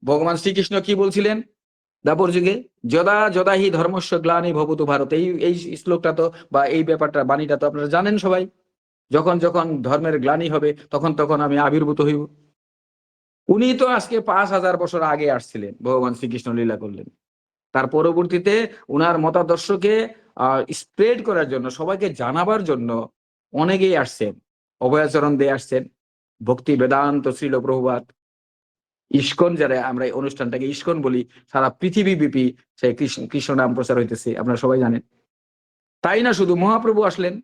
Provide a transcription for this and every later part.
ভগবান শ্রীকৃষ্ণ কি বলছিলেন দাপর যুগে? যদা যদাহি ধর্মস্য গ্লানি ভবতু ভারত। এই শ্লোকটা তো বা এই ব্যাপারটা, বাণীটা তো আপনারা জানেন সবাই। যখন যখন ধর্মের গ্লানি হবে তখন তখন আমি আবির্ভূত হইব। উনি তো আজকে 5000 বছর আগে আসছিলেন, ভগবান শ্রীকৃষ্ণ লীলা করলেন। তার পরবর্তীতে উনার মতাদর্শকে স্প্রেড করার জন্য, সবাইকে জানাবার জন্য অনেকেই আসছেন। অভয়াচরণ দে আসছেন, ভক্তি বেদান্ত শ্রীল প্রভুপাদ, ইস্কন, যারা আমরা এই অনুষ্ঠানটাকে ইস্কন বলি, সারা পৃথিবী ব্যাপী সেই কৃষ্ণ কৃষ্ণ নাম প্রচার হইতেছে, আপনারা সবাই জানেন। তাই না, শুধু মহাপ্রভু আসলেন।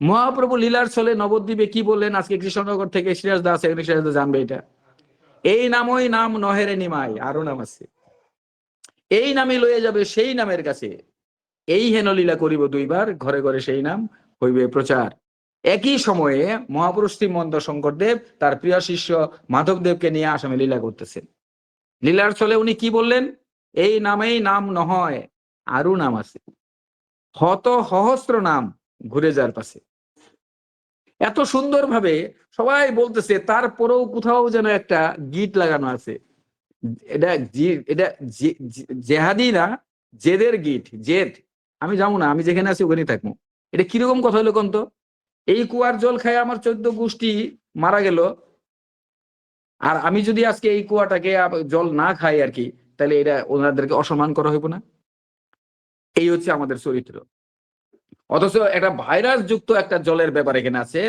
মহাপ্রভু লীলার ছলে নবদ্বীপে কি বললেন? আজকে কৃষ্ণনগর থেকে সিরাজ দাস, সিরাজ দাস জানবে এটা। এই নামই নাম নহেরে নিমাই, আরো নাম আছে। এই নামে লইয়া যাবে সেই নামের কাছে, এই হেন লীলা করিব দুইবার, ঘরে ঘরে সেই নাম হইবে প্রচার। একই সময়ে মহাপুরুষ শ্রীমন্ত শঙ্করদেব তার প্রিয় শিষ্য মাধবদেবকে নিয়ে আসামে লীলা করতেছেন। লীলার ছলে উনি কি বললেন? এই নামেই নাম নহয়, আরো নাম আছে, হত সহস্র নাম ঘুরে যার পাশে। এত সুন্দর ভাবে সবাই বলতেছে, তারপরেও কোথাও যেন একটা গীত লাগানো আছে। এটা এটা জেহাদি না, জেদের গীত, জেদ। আমি যাবো না, আমি যেখানে আছি ওখানেই থাকবো। এটা কিরকম কথা হলো কোন তো? এই কুয়ার জল খায় আমার 14 গোষ্ঠী মারা গেল, আর আমি যদি আজকে এই কুয়াটাকে জল না খাই আর কি, তাহলে এটা ওনাদেরকে অসম্মান করা হইব না? এই হচ্ছে আমাদের চরিত্র। অথচ একটা ভাইরাস যুক্ত একটা জলের ব্যাপার এখানে আছে।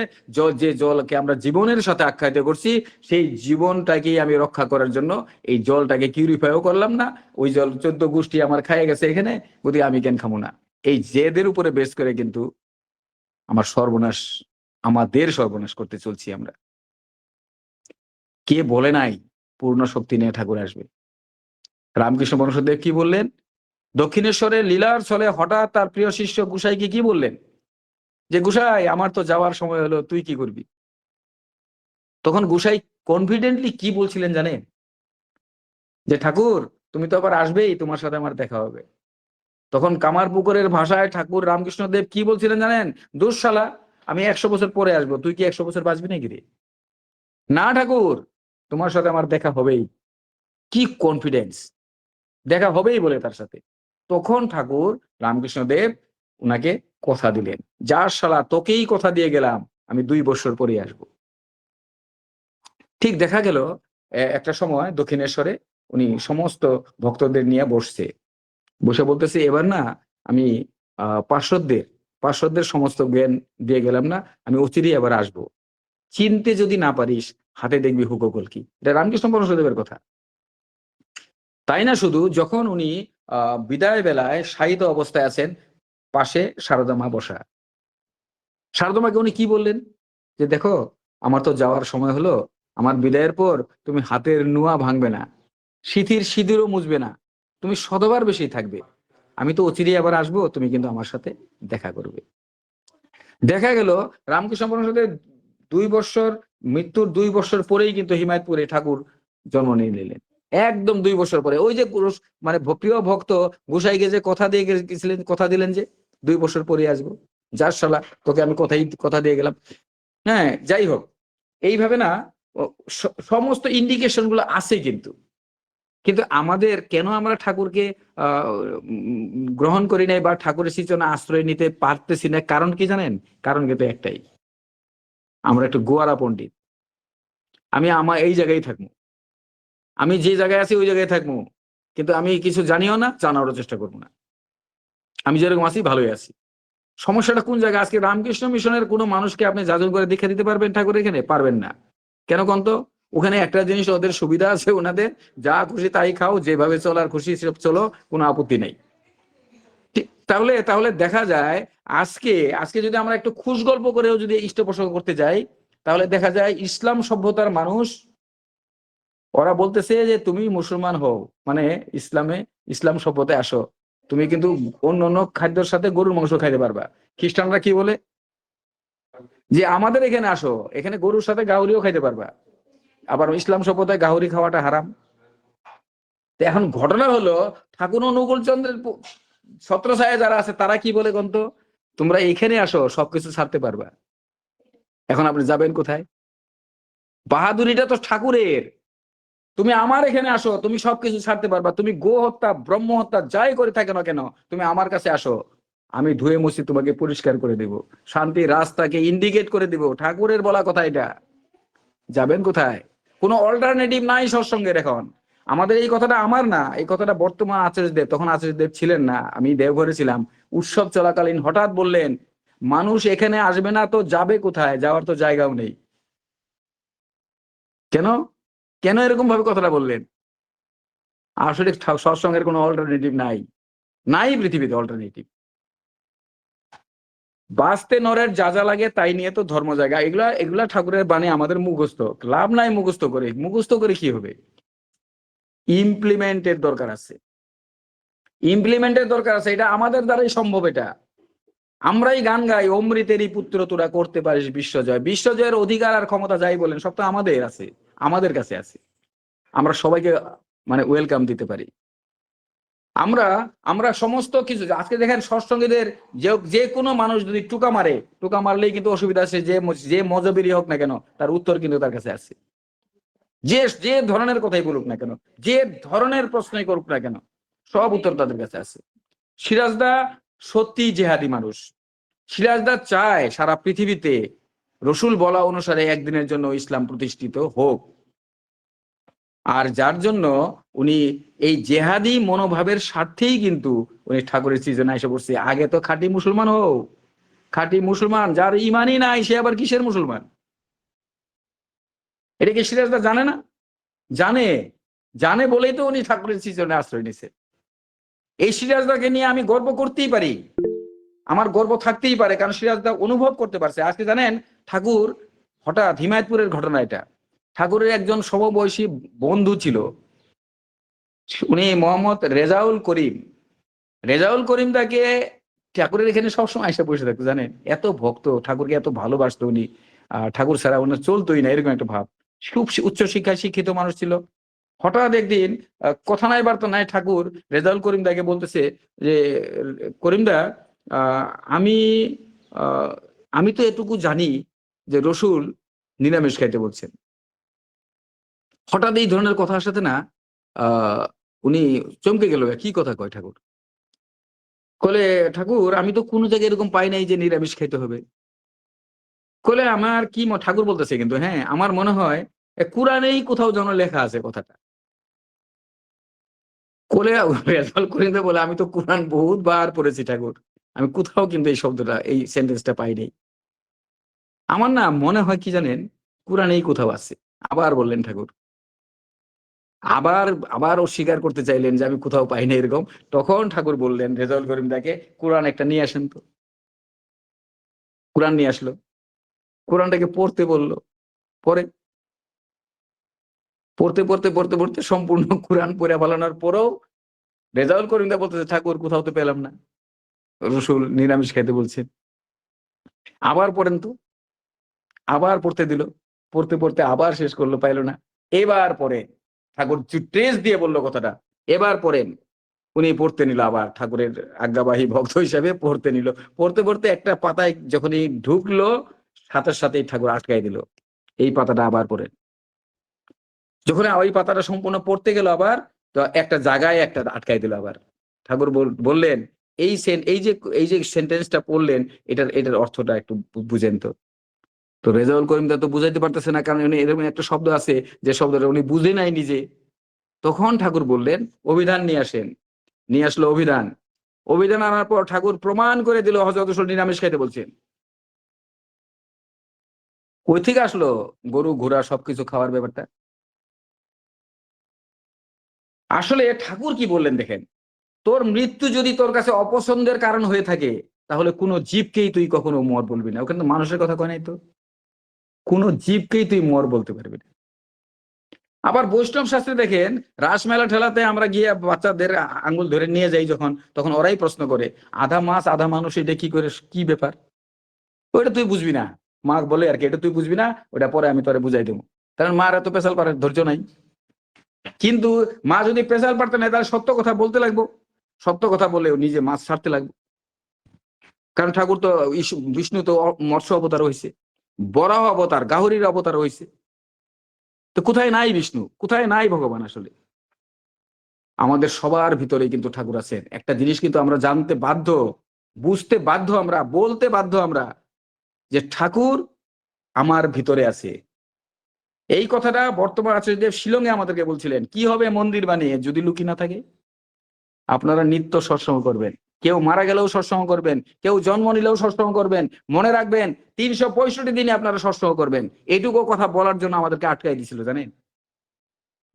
যে জলকে আমরা জীবনের সাথে আখ্যায়িত করছি, সেই জীবনটাকেই আমি রক্ষা করার জন্য এই জলটাকে কিউরিফাইও করলাম না। ওই জল 14 গোষ্ঠী আমার খাইয়ে গেছে এখানে, বুঝি আমি কেন খামো না? এই জেদের উপরে বেস করে কিন্তু আমার সর্বনাশ, আমাদের সর্বনাশ করতে চলছি আমরা। কে বলে নাই পূর্ণ শক্তি নিয়ে ঠাকুর আসবে? রামকৃষ্ণ পরমহংসদেব কি বললেন? দক্ষিণেশ্বরে লীলার ছলে হঠাৎ তার প্রিয় শিষ্য গুসাইকে কি বললেন? যে গুসাই, আমার তো যাওয়ার সময় হলো, তুই কি করবি? তখন গুসাই কনফিডেন্টলি কি বলছিলেন জানেন? যে ঠাকুর, তুমি তো আবার আসবেই, তোমার সাথে আমার দেখা হবে। তখন কামারপুকুরের ভাষায় ঠাকুর রামকৃষ্ণ দেব কি বলছিলেন জানেন? দুঃশালা, আমি 100 বছর পরে আসবো, তুই কি 100 বছর বাঁচবি নাকি রে? না ঠাকুর, তোমার সাথে আমার দেখা হবেই। কি কনফিডেন্স! দেখা হবেই বলে তার সাথে। তখন ঠাকুর রামকৃষ্ণ দেব উনাকে কথা দিলেন, যার শালা, তোকেই কথা দিয়ে গেলাম, আমি 2 বছর পরে আসবো। ঠিক দেখা গেল একটা সময় দক্ষিণেশ্বরে উনি সমস্ত ভক্তদের নিয়ে বসছে, বসে বলতেছে, এবার না আমি পার্শ্বদের সমস্ত জ্ঞান দিয়ে গেলাম না, আমি অচিরেই আবার আসবো। চিনতে যদি না পারিস, হাতে দেখবি হুকো কলকি। এটা রামকৃষ্ণ পরমহংসদেবের কথা। তাই না, শুধু যখন উনি বিদায় বেলায় শায়িত অবস্থায় আছেন, পাশে সারদা মা বসা। সারদা মাকে উনি কি বললেন? যে দেখো, আমার তো যাওয়ার সময় হলো, আমার বিদায়ের পর তুমি হাতের নোয়া ভাঙবে না, সিঁথির সিঁদুরও মুছবে না, তুমি সতবার বেশি থাকবে। আমি তো অচিরেই আবার আসবো, তুমি কিন্তু আমার সাথে দেখা করবে। দেখা গেল রামকৃষ্ণ পরমহংসদেব 2 বছর, মৃত্যুর 2 বছর পরেই কিন্তু হিমায়তপুরে ঠাকুর জন্ম নিয়ে নিলেন। একদম 2 বছর পরে। ওই যে মানে প্রিয় ভক্ত গোসাইকে যে কথা দিয়ে গেছিলেন, কথা দিলেন যে 2 বছর পরে আসবো, যার শালা, তোকে আমি কথা দিয়ে গেলাম। হ্যাঁ, যাই হোক, এইভাবে না সমস্ত ইন্ডিকেশন গুলো আছে। কিন্তু কিন্তু আমাদের কেন আমরা ঠাকুরকে গ্রহণ করি নাই বা ঠাকুরের সৃচনা আশ্রয় নিতে পারতেছি না? কারণ কি জানেন? কারণ কিন্তু একটাই, আমরা একটু গোয়ারা পণ্ডিত। আমি আমার এই জায়গায় থাকবো, আমি যে জায়গায় আছি ওই জায়গায় থাকবো, কিন্তু আমি কিছু জানিও না, জানারও চেষ্টা করবো না। আমি যেরকম আছি ভালোই আছি। সমস্যাটা কোন জায়গায়? আজকে রামকৃষ্ণ মিশনের কোনো মানুষকে আপনি যাজন করে দীক্ষা দিতে পারবেন ঠাকুর এখানে? পারবেন না। কেন কন্ত? ওখানে একটা জিনিস ওদের সুবিধা আছে, ওনাদের যা খুশি তাই খাও, যেভাবে চলার খুশি সব চলো, কোনো আপত্তি নেই। তাহলে তাহলে দেখা যায়, আজকে আজকে যদি আমরা একটু খুশ গল্প করেও যদি ইষ্টপ্রসঙ্গ করতে যাই, তাহলে দেখা যায় ইসলাম সভ্যতার মানুষ, ওরা বলতেছে যে তুমি মুসলমান হও মানে ইসলাম সভ্যতায় আসো, তুমি কিন্তু অন্য অন্য খাদ্যের সাথে গরুর মাংস খাইতে পারবা। খ্রিস্টানরা কি বলে? যে আমাদের এখানে আসো, এখানে গরুর সাথে গাহরিও খাইতে পারবা। আবার ইসলাম সভ্যতায় গাহরি খাওয়াটা হারাম। তো এখন ঘটনা হলো, ঠাকুর অনুকূল চন্দ্রের ছত্রছায়া যারা আছে তারা কি বলে গন্ত, তোমরা এখানে আসো, সবকিছু ছাড়তে পারবা। এখন আপনি যাবেন কোথায়? বাহাদুরিটা তো ঠাকুরের। তুমি আমার এখানে আসো, তুমি সবকিছু ছাড়তে পারবা, তুমি গো হত্যা ব্রহ্ম হত্যা যাই করে থাকে না কেন, তুমি আমার কাছে আসো, আমি ধুয়ে মুছি তোমাকে পরিষ্কার করে দেব, শান্তির রাস্তাকে ইন্ডিকেট করে দিব। ঠাকুরের বলা কথা এটা। যাবেন কোথায়? কোনো অল্টারনেটিভ নাই সৎসঙ্গের এখন। আমাদের এই কথাটা আমার না, এই কথাটা বর্তমান আচার্যদেব, তখন আচার্যদেব ছিলেন না, আমি দেওঘরে ছিলাম, উৎসব চলাকালীন হঠাৎ বললেন, মানুষ এখানে আসবে না তো যাবে কোথায়, যাওয়ার তো জায়গাও নেই। কেন? কেন এরকম ভাবে কথাটা বললেন? আসলে সৎসঙ্গের কোনো অল্টারনেটিভ নাই, নাই পৃথিবীতে অল্টারনেটিভ। বাঁচতে নরের যা যা লাগে তাই নিয়ে তো ধর্ম জায়গা, এগুলা এগুলা ঠাকুরের বাণী আমাদের মুখস্থ, লাভ নাই মুখস্থ করে। মুখস্থ করে কি হবে? ইমপ্লিমেন্টের দরকার আছে, ইমপ্লিমেন্টের দরকার আছে। এটা আমাদের দ্বারাই সম্ভব। এটা আমরাই গান গাই, অমৃতেরই পুত্র তোরা করতে পারিস বিশ্বজয়। বিশ্বজয়ের অধিকার আর ক্ষমতা যাই বলেন সব তো আমাদের আছে, আমাদের কাছে আছে। আমরা সবাইকে মানে ওয়েলকাম দিতে পারি। আমরা আমরা সমস্ত কিছু, আজকে দেখেন সৎসঙ্গীদের যে যে কোনো মানুষ যদি টুকা মারে, টুকা মারলেই কিন্তু অসুবিধা আছে, যে যে মজবিরই হোক না কেন, তার উত্তর কিন্তু তার কাছে আছে। যে যে ধরনের কথাই বলুক না কেন, যে ধরনের প্রশ্নই করুক না কেন, সব উত্তর তাদের কাছে আছে। সিরাজদা সত্যি জেহাদি মানুষ। সিরাজদা চায় সারা পৃথিবীতে রসুল বলা অনুসারে একদিনের জন্য ইসলাম প্রতিষ্ঠিত হোক। আর যার জন্য উনি এই জেহাদি মনোভাবের স্বার্থেই কিন্তু উনি ঠাকুরের সৃজনে এসে পড়ছে, আগে তো খাঁটি মুসলমান হোক। খাঁটি মুসলমান যার ইমানই নাই, সে আবার কিসের মুসলমান? এটা কি সিরাজদা জানে না? জানে, জানে বলেই তো উনি ঠাকুরের সৃজনে আশ্রয় নিছে। এই সিরাজদাকে নিয়ে আমি গর্ব করতেই পারি, আমার গর্ব থাকতেই পারে, কারণ সিরাজদা অনুভব করতে পারছে। আজকে জানেন ঠাকুর হঠাৎ, হিমায়তপুরের ঘটনা এটা, ঠাকুরের একজন সমবয়সী বন্ধু ছিল, উনি মোহাম্মদ রেজাউল করিম। রেজাউল করিম তাকে ঠাকুরের এখানে সবসময় এসে বসে থাকতো, জানেন, এত ভক্ত, ঠাকুরকে এত ভালোবাসতো উনি। ঠাকুর ছাড়া ওনার চলতোই না, এরকম একটা ভাব। খুব উচ্চ শিক্ষায় শিক্ষিত মানুষ ছিল। হঠাৎ একদিন কথা নাই বার্তা নাই, ঠাকুর রেজাউল করিম দাকে বলতেছে যে, করিমদা, আহ, আমি আহ, আমি তো এটুকু জানি যে রসুল নিরামিষ খাইতে বলছেন। হঠাৎ এই ধরনের কথার সাথে না আহ উনি চমকে গেল, কি কথা কয় ঠাকুর? কলে, ঠাকুর আমি তো কোনো জায়গায় এরকম পাই নাই যে নিরামিষ খাইতে হবে। কলে, আমার কি ঠাকুর বলতেছে কিন্তু, হ্যাঁ আমার মনে হয় কোরআনেই কোথাও যেন লেখা আছে কথাটা। কোলে রেজাল্ট করিতে বলে, আমি তো কোরআন বহুত বার পড়েছি ঠাকুর, আমি কোথাও কিন্তু এই শব্দটা, এই সেন্টেন্সটা পাই নাই। আমার না মনে হয় কি জানেন, কোরআনেই কোথাও আছে। আবার বললেন ঠাকুর, আবার আবার অস্বীকার করতে চাইলেন যে আমি কোথাও পাই না এরকম। তখন ঠাকুর বললেন রেজাউল করিম তাকে, কোরআন একটা নিয়ে আসেন তো। কোরআন নিয়ে আসলো, কোরআনটাকে পড়তে বললো। পরে পড়তে পড়তে পড়তে পড়তে সম্পূর্ণ কোরআন পড়ে ফেলানোর পরেও রেজাউল করিম দা বলতেছে, ঠাকুর কোথাও তো পেলাম না, রসুল নিরামিষ খাইতে বলছেন। আবার পড়েন তো। আবার পড়তে দিল, পড়তে পড়তে আবার শেষ করলো, পাইলো না। এবার পরে ঠাকুর ট্রেস দিয়ে বললো কথাটা, এবার পড়েন। উনি পড়তে নিল, আবার ঠাকুরের আজ্ঞাবাহী ভক্ত হিসাবে পড়তে নিল। পড়তে পড়তে একটা পাতায় যখনই ঢুকলো, সাথে সাথেই ঠাকুর আটকাই দিল, এই পাতাটা আবার পড়েন। যখন ওই পাতাটা সম্পূর্ণ পড়তে গেল আবার, তো একটা জায়গায় একটা আটকাই দিল আবার। ঠাকুর বললেন, এই যে সেন্টেন্সটা পড়লেন, এটার এটার অর্থটা একটু বুঝেন তো। তো রেজাউল করিম দা তো বুঝাইতে পারতেছে না, কারণ উনি এরকম একটা শব্দ আছে যে শব্দটা উনি বুঝে নাই নিজে। তখন ঠাকুর বললেন, অভিধান নিয়ে আসেন। নিয়ে আসলো অভিধান। অভিধান আনার পর ঠাকুর প্রমাণ করে দিল হযরত রাসূল নিরামিষ খাইতে বলছেন। কই থেকে আসলো গরু ঘোড়া সবকিছু খাওয়ার ব্যাপারটা? আসলে ঠাকুর কি বললেন দেখেন, তোর মৃত্যু যদি তোর কাছে অপছন্দের কারণ হয়ে থাকে, তাহলে কোনো জীবকেই তুই কখনো মর বলবি না। ওখানে তো মানুষের কথা কয় নাই তো, কোনো জীবকেই তুই মর বলতে পারবি না। আবার বৈষ্ণব শাস্ত্রে দেখেন, রাসমেলা ঠেলাতে আমরা গিয়ে বাচ্চাদের আঙ্গুল ধরে নিয়ে যাই যখন, তখন ওরাই প্রশ্ন করে, আধা মাছ আধা মানুষ, এটা কি করে, কি ব্যাপার? ওইটা তুই বুঝবি না। মা বলে আর কি, এটা তুই বুঝবি না, ওটা পরে আমি তোরে বুঝাই দেবো। কারণ মার এত পেশাল পাড়ার ধৈর্য নাই। কিন্তু মা যদি পেশাল পারতে না, তাহলে সত্য কথা বলতে লাগবো। সত্য কথা বলে নিজে মাছ ছাড়তে লাগবে। কারণ ঠাকুর তো বিষ্ণু তো মৎস্য অবতার হয়েছে, বরাহ অবতার, গাহরির অবতার হয়েছে। তো কোথায় নাই বিষ্ণু, কোথায় নাই ভগবান? আসলে আমাদের সবার ভিতরে কিন্তু ঠাকুর আছেন। একটা জিনিস কিন্তু আমরা জানতে বাধ্য, বুঝতে বাধ্য, আমরা বলতে বাধ্য আমরা, যে ঠাকুর আমার ভিতরে আছে। এই কথাটা বর্তমান আচার্যদেব শিলংয়ে আমাদেরকে বলছিলেন, কি হবে মন্দির বানিয়ে যদি লুকি না থাকে? আপনারা নিত্য সৎসঙ্গ করবেন, কেউ মারা গেলেও সৎসঙ্গ করবেন, কেউ জন্ম নিলেও সৎসঙ্গ করবেন। মনে রাখবেন 365 দিনে আপনারা সৎসঙ্গ করবেন। এইটুকু কথা বলার জন্য আমাদেরকে আটকাই দিছিল, জানেন,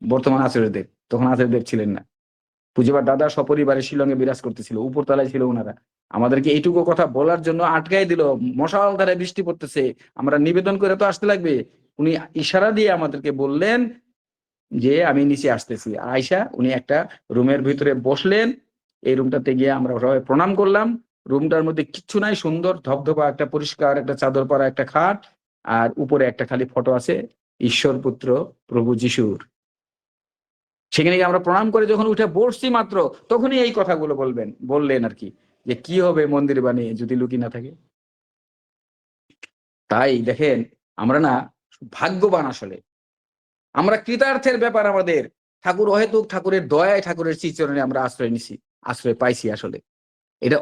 বর্তমান আচার্যদেব। তখন আচার্যদেব ছিলেন না, পুঁজিবার দাদা সপরিবারে শিলংয়ে বিরাজ করতেছিল, উপরতলায় ছিল ওনারা। আমাদেরকে এইটুকু কথা বলার জন্য আটকাই দিল। মশাল ধারে বৃষ্টি পড়তেছে, আমরা নিবেদন করে তো আসতে লাগবে। উনি ইশারা দিয়ে আমাদেরকে বললেন যে আমি নিচে আসতেছি। আয়সা উনি একটা রুমের ভিতরে বসলেন। এই রুমটাতে গিয়ে আমরা সবাই প্রণাম করলাম। রুমটার মধ্যে কিচ্ছু নাই, সুন্দর ধবধবা একটা পরিষ্কার একটা চাদর পরা একটা খাট, আর উপরে একটা খালি ফটো আছে ঈশ্বর পুত্র প্রভু যিশুর। সেখানে গিয়ে আমরা প্রণাম করে যখন উঠে বসছি মাত্র, তখনই এই কথাগুলো বললেন আর কি, যে কি হবে মন্দির বানিয়ে যদি লুকি না থাকে। তাই দেখেন, আমরা না ভাগ্যবান আসলে, আমরা কৃতার্থের ব্যাপার আমাদের। ঠাকুর অহেতুক ঠাকুরের দয়ায়, ঠাকুরের শ্রীচরণে আমরা আশ্রয় নিছি, আশ্রয় পাইছি আসলে। এটা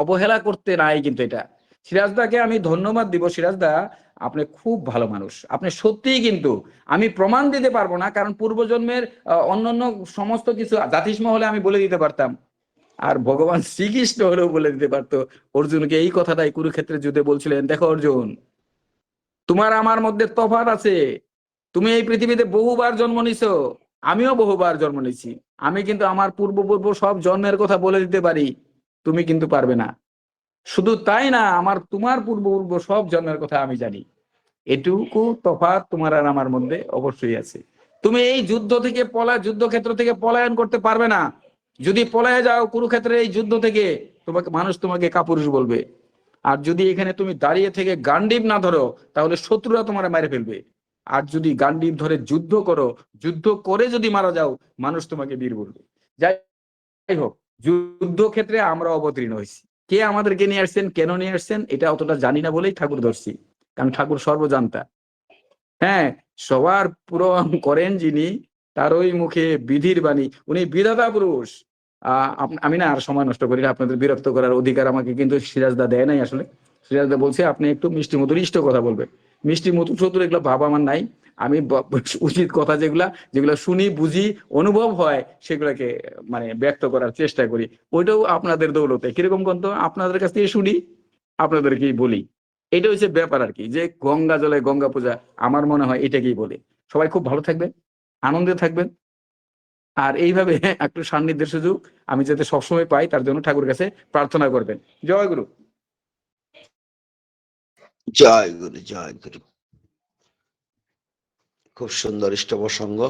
অবহেলা করতে নাই কিন্তু এটা। সিরাজদাকে আমি ধন্যবাদ দিব। সিরাজদা, আপনি খুব ভালো মানুষ, আপনি সত্যিই, কিন্তু আমি প্রমাণ দিতে পারবো না, কারণ পূর্বজন্মের অন্যান্য সমস্ত কিছু জাতিস্ম হলে আমি বলে দিতে পারতাম, আর ভগবান শ্রীকৃষ্ণ হলেও বলে দিতে পারতো। অর্জুনকে এই কথাটাই কুরুক্ষেত্রের যুদ্ধে বলছিলেন, দেখো অর্জুন, তোমার আমার মধ্যে তফাৎ আছে। তুমি এই পৃথিবীতে বহুবার জন্ম নিছো, আমিও বহুবার জন্ম নিছি। আমি কিন্তু আমার পূর্ব সব জন্মের কথা বলে দিতে পারি, তুমি কিন্তু পারবে না। শুধু তাই না, তোমার পূর্ব সব জন্মের কথা আমি জানি। এটুকু তফাৎ তোমার আর আমার মধ্যে অবশ্যই আছে। তুমি এই যুদ্ধক্ষেত্র থেকে পলায়ন করতে পারবে না। যদি পলায় যাও কুরুক্ষেত্রের এই যুদ্ধ থেকে, মানুষ তোমাকে কাপুরুষ বলবে। আর যদি এখানে তুমি দাঁড়িয়ে থেকে গান্ডীব না ধরো, তাহলে শত্রুরা তোমার মেরে ফেলবে। আর যদি গান্ডীব ধরে যুদ্ধ করো, যুদ্ধ করে যদি মারা যাও, মানুষ তোমাকে বীর বলবে। যাই হোক, যুদ্ধক্ষেত্রে আমরা অবতীর্ণ হয়েছি। কে আমাদেরকে নিয়ে আসছেন, কেন নিয়ে আসছেন, এটা অতটা জানি না বলেই ঠাকুর ধরছি, কারণ ঠাকুর সর্বজান্তা। হ্যাঁ, সবার পূরণ করেন যিনি, তারই মুখে বিধির বাণী, উনি বিধাতা পুরুষ। আমি না আর সময় নষ্ট করি না, আপনাদের বিরক্ত করার অধিকার আমাকে কিন্তু সিরাজদা দেয় নাই আসলে। সিরাজদা বলছে আপনি একটু মিষ্টি মধুর ইষ্ট কথা বলবেন। মিষ্টি মধুর চতুর এগুলো ভাব আমার নাই। আমি উচিত কথা যেগুলা যেগুলা শুনি, বুঝি, অনুভব হয়, সেগুলাকে মানে ব্যক্ত করার চেষ্টা করি। ওইটাও আপনাদের দৌলতে। কিরকম কন্ত, আপনাদের কাছ থেকে শুনি, আপনাদেরকেই বলি। এটা হচ্ছে ব্যাপার আর কি, যে গঙ্গা জলে গঙ্গা পূজা, আমার মনে হয় এটাকেই বলে। সবাই খুব ভালো থাকবেন, আনন্দে থাকবেন, আর এইভাবে একটু সান্নিধ্যের সুযোগ আমি যাতে সবসময় পাই, তার জন্য ঠাকুরের কাছে প্রার্থনা করবেন। জয় গুরু। জয় গুরু, জয় গুরু। খুব সুন্দর ইষ্ট প্রসঙ্গ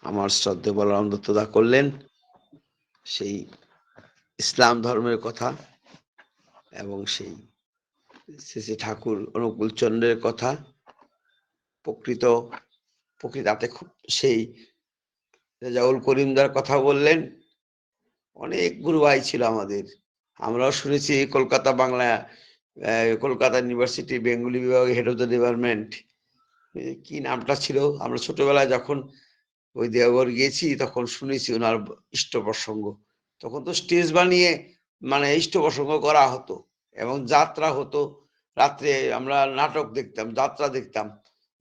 আমার শ্রদ্ধেয় বলরাম দত্তদা করলেন, সেই ইসলাম ধর্মের কথা এবং সেই শ্রী ঠাকুর অনুকূল চন্দ্রের কথা, প্রকৃতাতে খুব সেই রেজাউল করিমদার কথা বললেন। অনেক গুরু ভাই ছিল আমাদের, আমরাও শুনেছি কলকাতা কলকাতা ইউনিভার্সিটি বেঙ্গলি বিভাগে হেড অফ দ্য ডিপার্টমেন্ট, কি নামটা ছিল, আমরা ছোটবেলায় যখন ওই দেওঘর গিয়েছি তখন শুনেছি ওনার ইষ্ট প্রসঙ্গ। তখন তো স্টেজ বানিয়ে মানে ইষ্ট প্রসঙ্গ করা হতো এবং যাত্রা হতো। রাত্রে আমরা নাটক দেখতাম,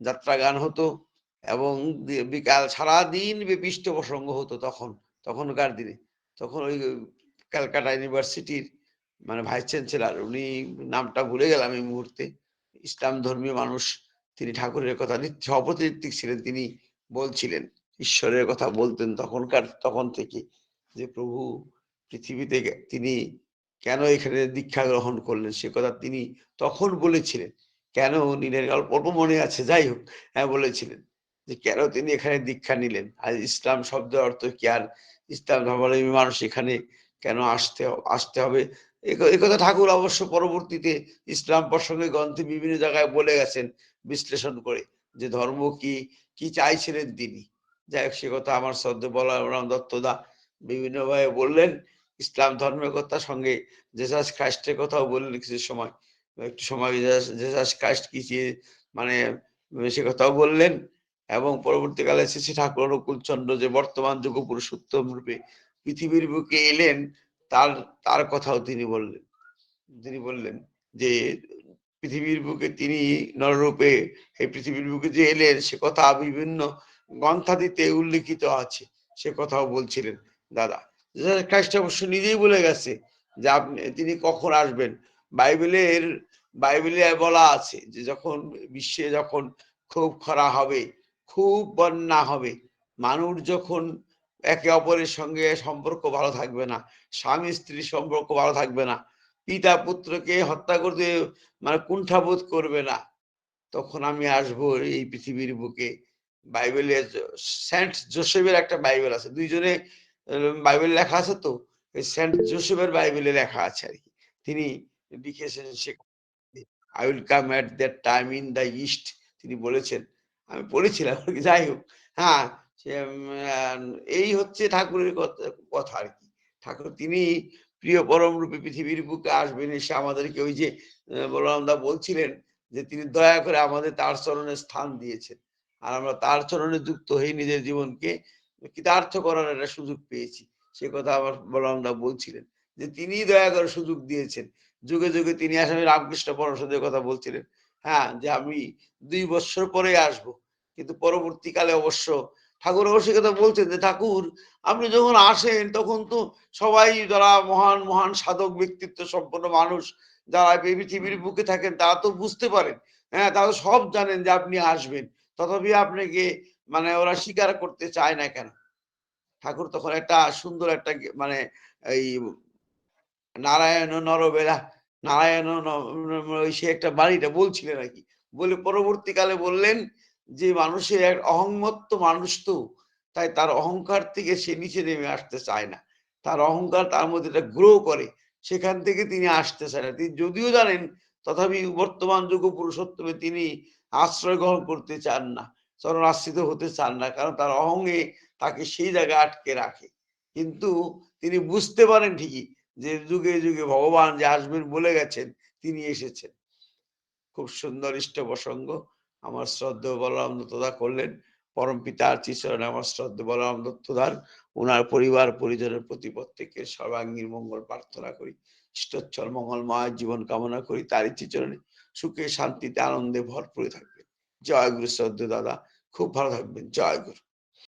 যাত্রা গান হতো এবং বিকাল সারাদিন ব্যাপী ইষ্ট প্রসঙ্গ হতো। তখনকার দিনে, তখন ওই ক্যালকাটা ইউনিভার্সিটির মানে ভাইস চ্যান্সেলর, উনি নামটা ভুলে গেলাম এই মুহূর্তে, ইসলাম ধর্মীয় মানুষ, তিনি ঠাকুরের কথা সভাপতি ছিলেন। তিনি বলছিলেন, ঈশ্বরের কথা বলতেন তখন থেকে, যে প্রভু পৃথিবীতে তিনি কেন এখানে দীক্ষা গ্রহণ করলেন সে কথা তিনি তখন বলেছিলেন। কেন নিলেন অল্প মনে আছে, যাই হোক, হ্যাঁ বলেছিলেন যে কেন তিনি এখানে দীক্ষা নিলেন। আর ইসলাম শব্দের অর্থ কি, আর ইসলাম ধর্মাবলম্বী মানুষ এখানে কেন আসতে হবে, এই কথা ঠাকুর অবশ্য পরবর্তীতে ইসলাম প্রসঙ্গে গ্রন্থে বিভিন্ন জায়গায় বলে গেছেন বিশ্লেষণ করে, যে ধর্ম কি কি চাইছিলেন তিনি। যাই হোক, সে কথা আমার শ্রদ্ধেয় বলরাম দত্তদা বিভিন্নভাবে বললেন। ইসলাম ধর্মের কথা সঙ্গে জেসাস খ্রাইস্টের কথাও বললেন একটু সময় জেসাস খ্রাইস্ট কি মানে সে কথাও বললেন। এবং পরবর্তীকালে শ্রী ঠাকুর অনুকূল চন্দ্র যে বর্তমান যুগ পুরুষোত্তম রূপে পৃথিবীর বুকে এলেন, তার তার কথাও তিনি বললেন। তিনি বললেন যে পৃথিবীর বুকে তিনি নররূপে এই পৃথিবীর বুকে যে এলেন সে কথা বিভিন্ন গ্রন্থাদিতে উল্লিখিত আছে, সে কথাও বলছিলেন দাদা। খ্রিস্ট অবশ্য নিজেই বলে গেছে যে তিনি কখন আসবেন। বাইবেলে বলা আছে যে যখন বিশ্বে যখন খুব খরা হবে, খুব বন্যা হবে, মানুষ যখন একে অপরের সঙ্গে সম্পর্ক ভালো থাকবে না, স্বামী স্ত্রীর সম্পর্ক ভালো থাকবে না, পিতা পুত্রকে হত্যা করতে মানে কুণ্ঠাবোধ করবে না, তখন আমি আসবো এই পৃথিবীর বুকে। বাইবেলে সেন্ট জোসেফের একটা বাইবেল আছে, দুইজনে বাইবেল লেখা আছে, তো সেন্ট জোসেফের বাইবেলে লেখা আছে আর কি। তিনি লিখেছেন সে I will come at that time in the east, তিনি বলেছেন। আমি পড়েছিলাম, যাই হোক। হ্যাঁ, এই হচ্ছে ঠাকুরের কথা আর কি। ঠাকুর তিনি প্রিয় পরম রূপে পৃথিবীর বুকে আসবেন, এসে আমাদেরকে ওই যে বলরামদা বলছিলেন যে তিনি দয়া করে আমাদের তার চরণে স্থান দিয়েছেন, আর আমরা তার চরণে যুক্ত হয়ে নিজের জীবনকে কৃতার্থ করার একটা সুযোগ পেয়েছি। সে কথা আমার বলরামদা বলছিলেন যে তিনি দয়া করে সুযোগ দিয়েছেন। যুগে যুগে তিনি আসামী রামকৃষ্ণ পরমহংসদেবের কথা বলছিলেন, হ্যাঁ, যে আমি 2 বছর পরে আসব। কিন্তু পরবর্তীকালে অবশ্য ঠাকুর অবশ্যই কথা বলছেন যে ঠাকুর আপনি যখন আসেন তখন তো সবাই যারা মহান মহান সাধক ব্যক্তিত্ব সম্পন্ন মানুষ যারা এই পৃথিবীর বুকে থাকেন তারা তো বুঝতে পারেন, হ্যাঁ, তারা সব জানেন যে আপনি আসবেন, তথাপি আপনাকে মানে ওরা স্বীকার করতে চায় না কেন? ঠাকুর তখন একটা সুন্দর একটা মানে এই নারায়ণ নরবেলা, নারায়ণ সে একটা বাণীটা বলছিলেন আর কি। বলে পরবর্তীকালে বললেন যে মানুষের এক অহংমত্ত মানুষ তো, তাই তার অহংকার থেকে সে নিচে নেমে আসতে চায় না, তার অহংকার তার মধ্যে একটা গ্রো করে, সেখান থেকে তিনি আসতে চায় না। তিনি যদিও জানেন, তথাপি বর্তমান যুগ পুরুষোত্তমে তিনি আশ্রয় গ্রহণ করতে চান না, চরণ আশ্রিত হতে চান না, কারণ তার অহংয়ে তাকে সেই জায়গায় আটকে রাখে। কিন্তু তিনি বুঝতে পারেন ঠিকই যে যুগে যুগে ভগবান যে আসবেন বলে গেছেন, তিনি এসেছেন। খুব সুন্দর ইষ্ট প্রসঙ্গ আমার শ্রদ্ধেয় বলরাম দত্তদা করলেন। পরম পিতার চিচরণে আমার শ্রদ্ধেয় বলরাম দত্তদার ওনার পরিবার পরিজনের প্রতি প্রত্যেকের সর্বাঙ্গীন মঙ্গল প্রার্থনা করি, ইষ্টচ্ছল মঙ্গলময় জীবন কামনা করি, তারই চিচরণে সুখে শান্তিতে আনন্দে ভরপুর থাকবেন। জয় গুরু শ্রদ্ধেয় দাদা, খুব ভালো থাকবেন। জয় গুরু।